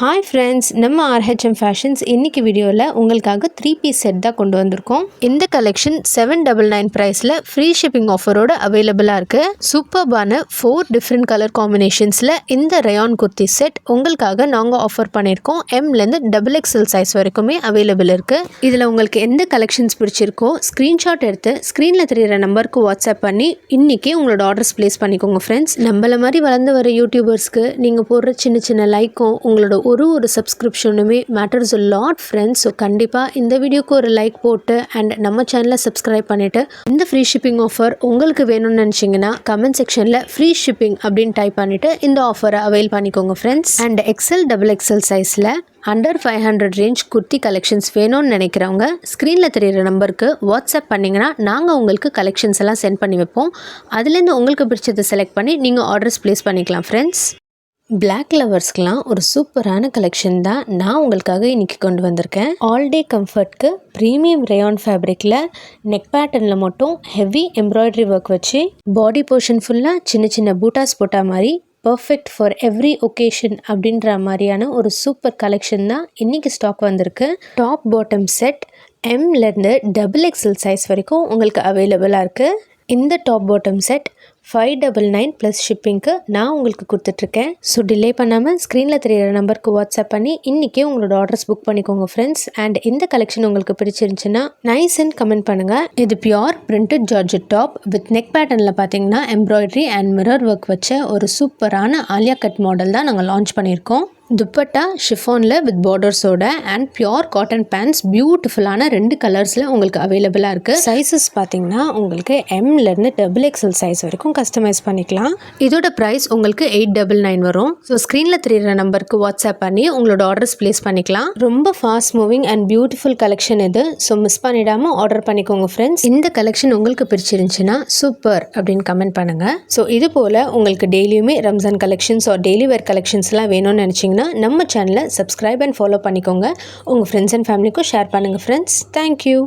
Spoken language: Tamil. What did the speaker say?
ஹாய் ஃப்ரெண்ட்ஸ், நம்ம ஆர்ஹெச்எம் ஃபேஷன்ஸ் இன்னைக்கு வீடியோவில் உங்களுக்காக 3 பீஸ் செட் தான் கொண்டு வந்திருக்கோம். இந்த கலெக்ஷன் 799 ப்ரைஸில் ஃப்ரீ ஷிப்பிங் ஆஃபரோட அவைலபிளாக இருக்குது. சூப்பர்பான 4 டிஃப்ரெண்ட் கலர் காம்பினேஷன்ஸில் இந்த ரயான் குர்த்தி செட் உங்களுக்காக நாங்கள் ஆஃபர் பண்ணியிருக்கோம். எம்லேருந்து XXL சைஸ் வரைக்குமே அவைலபிள் இருக்குது. இதில் உங்களுக்கு எந்த கலெக்ஷன்ஸ் பிடிச்சிருக்கோ ஸ்க்ரீன்ஷாட் எடுத்து ஸ்க்ரீனில் தெரிகிற நம்பருக்கு வாட்ஸ்அப் பண்ணி இன்றைக்கி உங்களோட ஆர்டர்ஸ் ப்ளேஸ் பண்ணிக்கோங்க ஃப்ரெண்ட்ஸ். நம்மள மாதிரி வளர்ந்து வர யூடியூபர்ஸ்க்கு நீங்கள் போடுற சின்ன சின்ன லைக்கும் உங்களோட ஒரு சப்ஸ்கிரிப்ஷனுமே மேட்டர்ஸ் லாட் ஃப்ரெண்ட்ஸ். ஸோ கண்டிப்பாக இந்த வீடியோக்கு ஒரு லைக் போட்டு அண்ட் நம்ம சேனலை சப்ஸ்கிரைப் பண்ணிவிட்டு இந்த ஃப்ரீ ஷிப்பிங் ஆஃபர் உங்களுக்கு வேணும்னு நினச்சிங்கன்னா கமெண்ட் செக்ஷனில் ஃப்ரீ ஷிப்பிங் அப்படின்னு டைப் பண்ணிவிட்டு இந்த ஆஃபரை அவைல் பண்ணிக்கோங்க ஃப்ரெண்ட்ஸ். அண்ட் XXL சைஸில் அண்டர் 500 ரேஞ்ச் குர்த்தி கலெக்ஷன்ஸ் வேணும்னு நினைக்கிறவங்க ஸ்க்ரீனில் தெரிகிற நம்பருக்கு வாட்ஸ்அப் பண்ணிங்கன்னா நாங்கள் உங்களுக்கு கலெக்ஷன்ஸ் எல்லாம் சென்ட் பண்ணி வைப்போம். அதுலேருந்து உங்களுக்கு பிடிச்சதை செலக்ட் பண்ணி நீங்கள் ஆர்டர்ஸ் ப்ளேஸ் பண்ணிக்கலாம் ஃப்ரெண்ட்ஸ். பிளாக் லவர்ஸ்க்கெலாம் ஒரு சூப்பரான கலெக்ஷன் தான் நான் உங்களுக்காக இன்றைக்கி கொண்டு வந்திருக்கேன். ஆல் டே கம்ஃபர்ட்க்கு ப்ரீமியம் ரயான் ஃபேப்ரிக்கில் நெக் பேட்டர்னில் மட்டும் ஹெவி எம்ப்ராய்டரி ஒர்க் வச்சு பாடி போர்ஷன் ஃபுல்லாக சின்ன சின்ன பூட்டாஸ் போட்ட மாதிரி பர்ஃபெக்ட் ஃபார் எவ்ரி ஒகேஷன் அப்படின்ற மாதிரியான ஒரு சூப்பர் கலெக்ஷன் தான் இன்றைக்கி ஸ்டாக் வந்திருக்கு. டாப் பாட்டம் செட் எம்லேருந்து XXL சைஸ் வரைக்கும் உங்களுக்கு அவைலபிளாக இருக்குது. இந்த டாப் பாட்டம் செட் 599 ப்ளஸ் ஷிப்பிங்க்கு நான் உங்களுக்கு கொடுத்துட்ருக்கேன். ஸோ டிலே பண்ணாமல் ஸ்க்ரீனில் தெரிகிற நம்பருக்கு வாட்ஸ்அப் பண்ணி இன்றைக்கே உங்களோட ஆர்டர்ஸ் புக் பண்ணிக்கோங்க ஃப்ரெண்ட்ஸ். அண்ட் இந்த கலெக்ஷன் உங்களுக்கு பிடிச்சிருந்துச்சுன்னா நைஸ் அண்ட் கமெண்ட் பண்ணுங்கள். இது pure printed georgette top with neck பேட்டர்னில் பார்த்தீங்கன்னா எம்ப்ராய்டரி அண்ட் மிரர் ஒர்க் வச்ச ஒரு சூப்பரான ஆலியா கட் மாடல் தான் நாங்கள் லான்ச் பண்ணியிருக்கோம். துப்பட்டா ஷிஃபானில் வித் பார்டர்ஸோட அண்ட் பியோர் காட்டன் பேண்ட்ஸ் பியூட்டிஃபுல்லான 2 கலர்ஸில் உங்களுக்கு அவைலபிளாக இருக்குது. சைஸஸ் பார்த்தீங்கன்னா உங்களுக்கு எம்லேருந்து XXL சைஸ் வரைக்கும் கஸ்டமைஸ் பண்ணிக்கலாம். இதோட ப்ரைஸ் உங்களுக்கு 899 வரும். ஸோ ஸ்க்ரீனில் தெரிகிற நம்பருக்கு வாட்ஸ்அப் பண்ணி உங்களோட ஆர்டர்ஸ் ப்ளேஸ் பண்ணிக்கலாம். ரொம்ப fast moving and beautiful collection இது. ஸோ மிஸ் பண்ணிடாமல் ஆர்டர் பண்ணிக்கோங்க ஃப்ரெண்ட்ஸ். இந்த கலெக்ஷன் உங்களுக்கு பிடிச்சிருந்துச்சுன்னா சூப்பர் அப்படின்னு கமெண்ட் பண்ணுங்கள். ஸோ இது போல் உங்களுக்கு டெய்லியுமே ரம்ஜான் கலெக்ஷன்ஸ் ஆர் டெய்லி வேர் கலெக்ஷன்ஸ்லாம் வேணும்னு நினச்சிங்கன்னா நம்ம சேனலை சப்ஸ்கிரைப் அண்ட் ஃபாலோ பண்ணிக்கோங்க. உங்கள் ஃப்ரெண்ட்ஸ் அண்ட் ஃபேமிலிக்கும் ஷேர் பண்ணுங்கள் ஃப்ரெண்ட்ஸ். தேங்க்யூ.